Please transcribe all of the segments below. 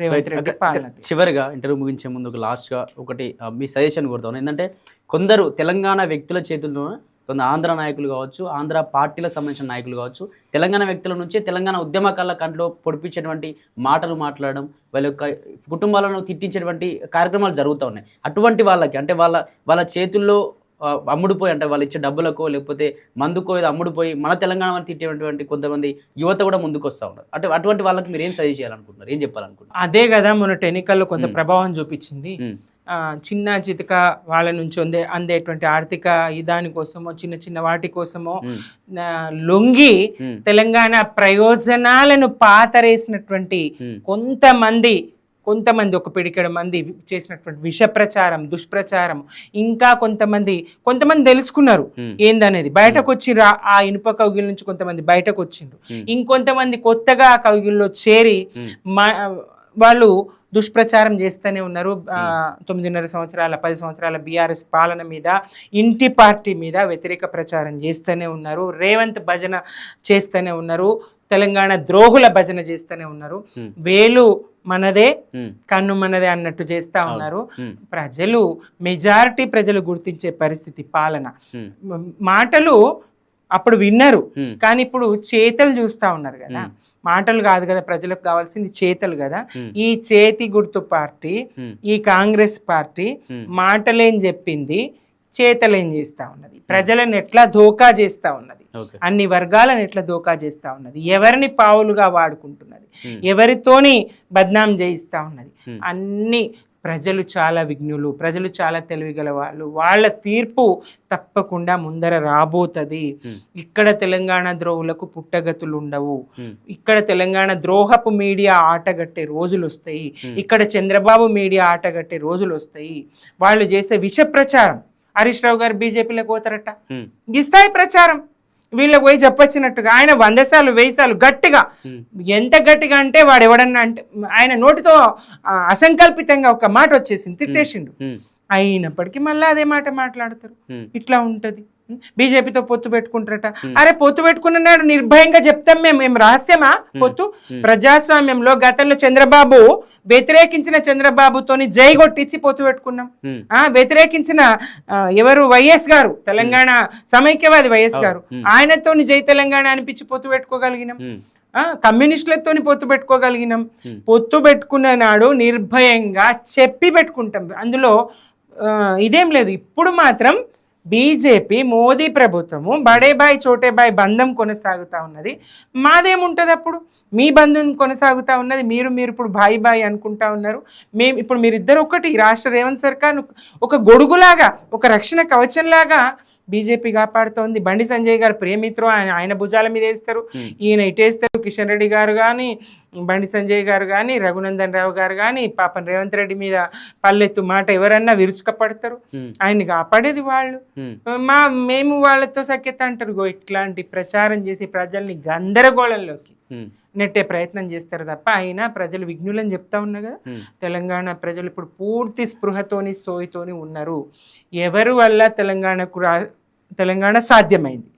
రేవంత్ రెడ్డి పాలన. చివరిగా ఇంటర్వ్యూ ముగించే ముందు ఒక లాస్ట్గా ఒకటి మీ సజెషన్ కోరుతాను. ఏంటంటే కొందరు తెలంగాణ వ్యక్తుల చేతుల్లో, కొందరు ఆంధ్ర నాయకులు కావచ్చు, ఆంధ్ర పార్టీలకు సంబంధించిన నాయకులు కావచ్చు, తెలంగాణ వ్యక్తుల నుంచి తెలంగాణ ఉద్యమకాల కంట్లో పొడిపించేటువంటి మాటలు మాట్లాడడం, వాళ్ళ యొక్క కుటుంబాలను తిట్టించేటువంటి కార్యక్రమాలు జరుగుతూ ఉన్నాయి. అటువంటి వాళ్ళకి అంటే వాళ్ళ చేతుల్లో అమ్ముడుపోయి, అంటే వాళ్ళు ఇచ్చే డబ్బులకో లేకపోతే మందుకో ఏదో అమ్ముడుపోయి మన తెలంగాణ వాళ్ళు తిట్టేటువంటి కొంతమంది యువత కూడా ముందుకు వస్తూ ఉన్నారు. అటువంటి వాళ్ళకి మీరు ఏం సజెస్ట్ చేయాలనుకుంటున్నారు, ఏం చెప్పాలనుకుంటున్నారు? అదే కదా మొన్నటి ఎన్నికల్లో కొంత ప్రభావం చూపించింది. చిన్న చితక వాళ్ళ నుంచి అందేటువంటి ఆర్థిక దాని కోసమో చిన్న చిన్న వాటి కోసమో లొంగి తెలంగాణ ప్రయోజనాలను పాతరేసినటువంటి కొంతమంది ఒక పిడికెడు మంది చేసినటువంటి విష ప్రచారం, దుష్ప్రచారం, ఇంకా కొంతమంది తెలుసుకున్నారు ఏందనేది, బయటకు వచ్చి ఆ ఇనుప కౌగిల నుంచి కొంతమంది బయటకు వచ్చిండ్రు. ఇంకొంతమంది కొత్తగా ఆ కౌగిల్లో చేరి వాళ్ళు దుష్ప్రచారం చేస్తూనే ఉన్నారు. 9.5 సంవత్సరాల 10 సంవత్సరాల బీఆర్ఎస్ పాలన మీద, ఇంటి పార్టీ మీద వ్యతిరేక ప్రచారం చేస్తూనే ఉన్నారు. రేవంత్ భజన చేస్తూనే ఉన్నారు. తెలంగాణ ద్రోహుల భజన చేస్తూనే ఉన్నారు. వేలు మనదే కన్ను మనదే అన్నట్టు చేస్తా ఉన్నారు. మెజారిటీ ప్రజలు గుర్తించే పరిస్థితి పాలన. మాటలు అప్పుడు విన్నారు, కానీ ఇప్పుడు చేతలు చూస్తా ఉన్నారు కదా. మాటలు కాదు కదా ప్రజలకు కావాల్సింది, చేతలు కదా. ఈ చేతి గుర్తు పార్టీ, ఈ కాంగ్రెస్ పార్టీ మాటలేం చెప్పింది, చేతలేం చేస్తా ఉన్నది, ప్రజలను ఎట్లా ధోకా చేస్తా ఉన్నది, అన్ని వర్గాలను ఎట్లా ధోకా చేస్తా ఉన్నది, ఎవరిని పావులుగా వాడుకుంటున్నది, ఎవరితోని బద్నాం చేయిస్తా ఉన్నది. అన్ని ప్రజలు చాలా విఘ్నులు, ప్రజలు చాలా తెలివిగల వాళ్ళు. వాళ్ళ తీర్పు తప్పకుండా ముందర రాబోతుంది. ఇక్కడ తెలంగాణ ద్రోహులకు పుట్టగతులు ఉండవు. ఇక్కడ తెలంగాణ ద్రోహపు మీడియా ఆటగట్టే రోజులు వస్తాయి. ఇక్కడ చంద్రబాబు మీడియా ఆటగట్టే రోజులు వస్తాయి. వాళ్ళు చేసే విష ప్రచారం, హరీష్ రావు గారు బీజేపీలోకి పోతారట, గిస్తాయి ప్రచారం వీళ్ళకి పోయి చెప్పొచ్చినట్టుగా. ఆయన 100 సార్లు 1000 సార్లు గట్టిగా, ఎంత గట్టిగా అంటే వాడు ఎవడన్నా అంటే ఆయన నోటితో అసంకల్పితంగా ఒక మాట వచ్చేసింది, తిట్టేసిండు. అయినప్పటికీ మళ్ళీ అదే మాట మాట్లాడతారు. ఇట్లా ఉంటది. బీజేపీతో పొత్తు పెట్టుకుంటారట. అరే పొత్తు పెట్టుకున్నాడు నిర్భయంగా చెప్తాం మేము రహస్యమా పొత్తు? ప్రజాస్వామ్యంలో గతంలో చంద్రబాబు వ్యతిరేకించిన చంద్రబాబుతోని జై కొట్టించి పొత్తు పెట్టుకున్నాం. వ్యతిరేకించిన ఎవరు వైఎస్ గారు, తెలంగాణ సమైక్యవాది వైఎస్ గారు, ఆయనతోని జై తెలంగాణ అనిపించి పొత్తు పెట్టుకోగలిగినాం. కమ్యూనిస్టులతోని పొత్తు పెట్టుకోగలిగినాం. పొత్తు పెట్టుకున్న నాడు నిర్భయంగా చెప్పి పెట్టుకుంటాం. అందులో ఇదేం లేదు. ఇప్పుడు మాత్రం బీజేపీ, మోదీ ప్రభుత్వము బడే బాయ్ చోటే బాయ్ బంధం కొనసాగుతూ ఉన్నది. మాదేముంటుంది అప్పుడు? మీ బంధం కొనసాగుతూ ఉన్నది. మీరు ఇప్పుడు బాయ్ బాయ్ అనుకుంటా ఉన్నారు. ఇప్పుడు మీరిద్దరు ఒకటి. రాష్ట్ర రేవంత్ సర్కార్ ఒక గొడుగులాగా, ఒక రక్షణ కవచంలాగా బీజేపీ కాపాడుతోంది. బండి సంజయ్ గారు ప్రేమిత్రో ఆయన భుజాల మీద వేస్తారు, ఈయన ఇటేస్తారు. కిషన్ రెడ్డి గారు కానీ, బండి సంజయ్ గారు కానీ, రఘునందన్ రావు గారు కానీ, పాపం రేవంత్ రెడ్డి మీద పల్లెత్తు మాట ఎవరన్నా విరుచుకపడతారు. ఆయన్ని కాపాడేది వాళ్ళు. మేము వాళ్ళతో సఖ్యత అంటారు. ఇట్లాంటి ప్రచారం చేసి ప్రజల్ని గందరగోళంలోకి నెట్టే ప్రయత్నం చేస్తారు తప్ప అయినా ప్రజలు విఘ్నులని చెప్తా ఉన్నా కదా. తెలంగాణ ప్రజలు ఇప్పుడు పూర్తి స్పృహతోని సోయితోని ఉన్నారు. ఎవరి వల్ల తెలంగాణ సాధ్యమైంది,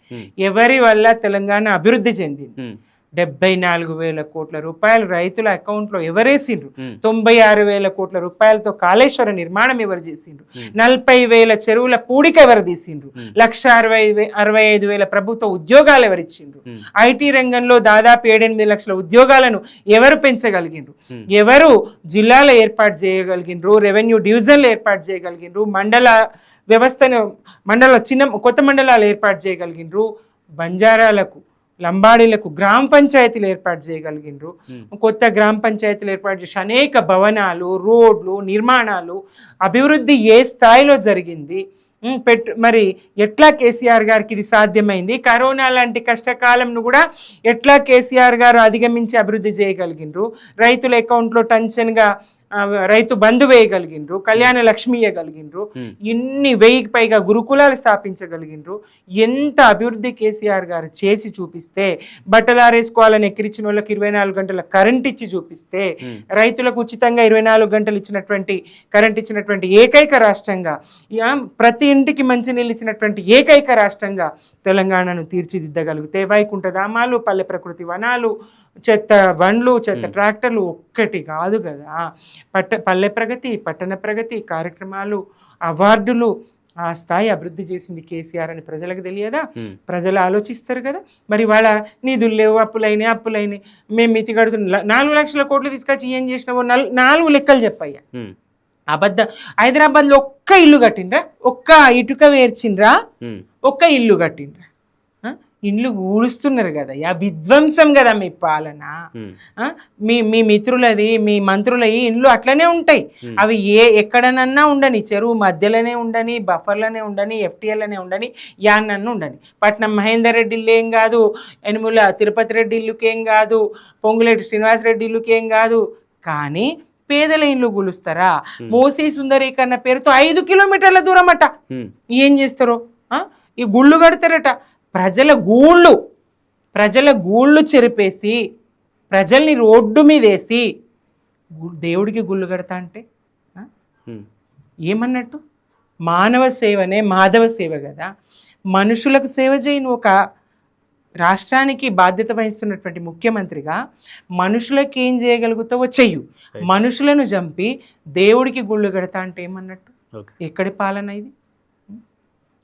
ఎవరి వల్ల తెలంగాణ అభివృద్ధి చెందింది. 74,000 కోట్ల రూపాయలు రైతుల అకౌంట్లో ఎవరేసిండ్రు? 96,000 కోట్ల రూపాయలతో కాళేశ్వర నిర్మాణం ఎవరు చేసిండ్రు? 40,000 చెరువుల పూడిక ఎవరు తీసిండ్రు? 1,65,000 ప్రభుత్వ ఉద్యోగాలు ఎవరిచ్చిండ్రు? ఐటీ రంగంలో దాదాపు 7-8 లక్షల ఉద్యోగాలను ఎవరు పెంచగలిగిండ్రు? ఎవరు జిల్లాలు ఏర్పాటు చేయగలిగిండ్రు? రెవెన్యూ డివిజన్లు ఏర్పాటు చేయగలిగిండ్రు? మండల వ్యవస్థను కొత్త మండలాలు ఏర్పాటు చేయగలిగిండ్రు? బంజారాలకు, లంబాడీలకు గ్రామ పంచాయతీలు ఏర్పాటు చేయగలిగినరు. కొత్త గ్రామ పంచాయతీలు ఏర్పాటు చేసి అనేక భవనాలు, రోడ్లు, నిర్మాణాలు, అభివృద్ధి ఏ స్థాయిలో జరిగింది? మరి ఎట్లా కేసీఆర్ గారికి ఇది సాధ్యమైంది? కరోనా లాంటి కష్టకాలంను కూడా ఎట్లా కేసీఆర్ గారు అధిగమించి అభివృద్ధి చేయగలిగినరు? రైతుల అకౌంట్లో టెన్షన్గా రైతు బంధు వేయగలిగినరు, కళ్యాణ లక్ష్మి ఇవ్వగలిగినరు, ఇన్ని 1000కి పైగా గురుకులాలు స్థాపించగలిగినరు. ఎంత అభివృద్ధి కేసీఆర్ గారు చేసి చూపిస్తే, బట్టలు ఆరేసుకోవాలని ఎక్కిరిచిన వాళ్ళకి 24 గంటల కరెంట్ ఇచ్చి చూపిస్తే, రైతులకు ఉచితంగా 24 గంటలు కరెంట్ ఇచ్చినటువంటి ఏకైక రాష్ట్రంగా, ప్రతి ఇంటికి మంచినీళ్ళు ఇచ్చినటువంటి ఏకైక రాష్ట్రంగా తెలంగాణను తీర్చిదిద్దగలిగితే, వైకుంఠధామాలు, పల్లె ప్రకృతి వనాలు, చెత్త బండ్లు, చెత్త ట్రాక్టర్లు ఒక్కటి కాదు కదా. పల్లె ప్రగతి, పట్టణ ప్రగతి కార్యక్రమాలు, అవార్డులు, ఆ స్థాయి అభివృద్ధి చేసింది కేసీఆర్ అని ప్రజలకు తెలియదా? ప్రజలు ఆలోచిస్తారు కదా. మరి వాళ్ళ నిధులు లేవు, అప్పులైనాయి, మేము మితి కడుతున్నాం, 4 లక్షల కోట్లు తీసుకొచ్చి ఏం చేసినావో 4 లెక్కలు చెప్పయ్యా. హైదరాబాద్లో ఒక్క ఇల్లు కట్టిండ్రా? ఒక్క ఇటుక వేర్చిండ్రా? ఒక్క ఇల్లు కట్టిండ్రా? ఇండ్లు ఊడుస్తున్నారు కదా, విధ్వంసం కదా మీ పాలన. మీ మిత్రులది, మీ మంత్రులవి ఇండ్లు అట్లనే ఉంటాయి. అవి ఎక్కడనన్నా ఉండని, చెరువు మధ్యలోనే ఉండని, బఫర్లోనే ఉండని, ఎఫ్టీఎల్లోనే ఉండని, యాన్నన్నా ఉండని. పట్నం మహేందర్ రెడ్డి ఇల్లు ఏం కాదు, యనుమల తిరుపతి రెడ్డి ఇల్లుకేం కాదు, పొంగులేటి శ్రీనివాసరెడ్డి ఇల్లుకేం కాదు. కానీ పేదల ఇండ్లు కూలుస్తారా? మోసీ సుందరీకరణ పేరుతో 5 కిలోమీటర్ల దూరం అట. ఏం చేస్తారో ఈ గుళ్ళు కడతారట. ప్రజల గూళ్ళు చెరిపేసి, ప్రజల్ని రోడ్డు మీద వేసి దేవుడికి గుళ్ళు కడతా అంటే ఏమన్నట్టు? మానవ సేవనే మాధవ సేవ కదా. మనుషులకు సేవ చేయి. నువ్వు ఒక రాష్ట్రానికి బాధ్యత వహిస్తున్నటువంటి ముఖ్యమంత్రిగా మనుషులకి ఏం చేయగలుగుతావో చెయ్యు. మనుషులను చంపి దేవుడికి గుళ్ళు కడతా అంటే ఏమన్నట్టు? ఎక్కడి పాలన ఇది?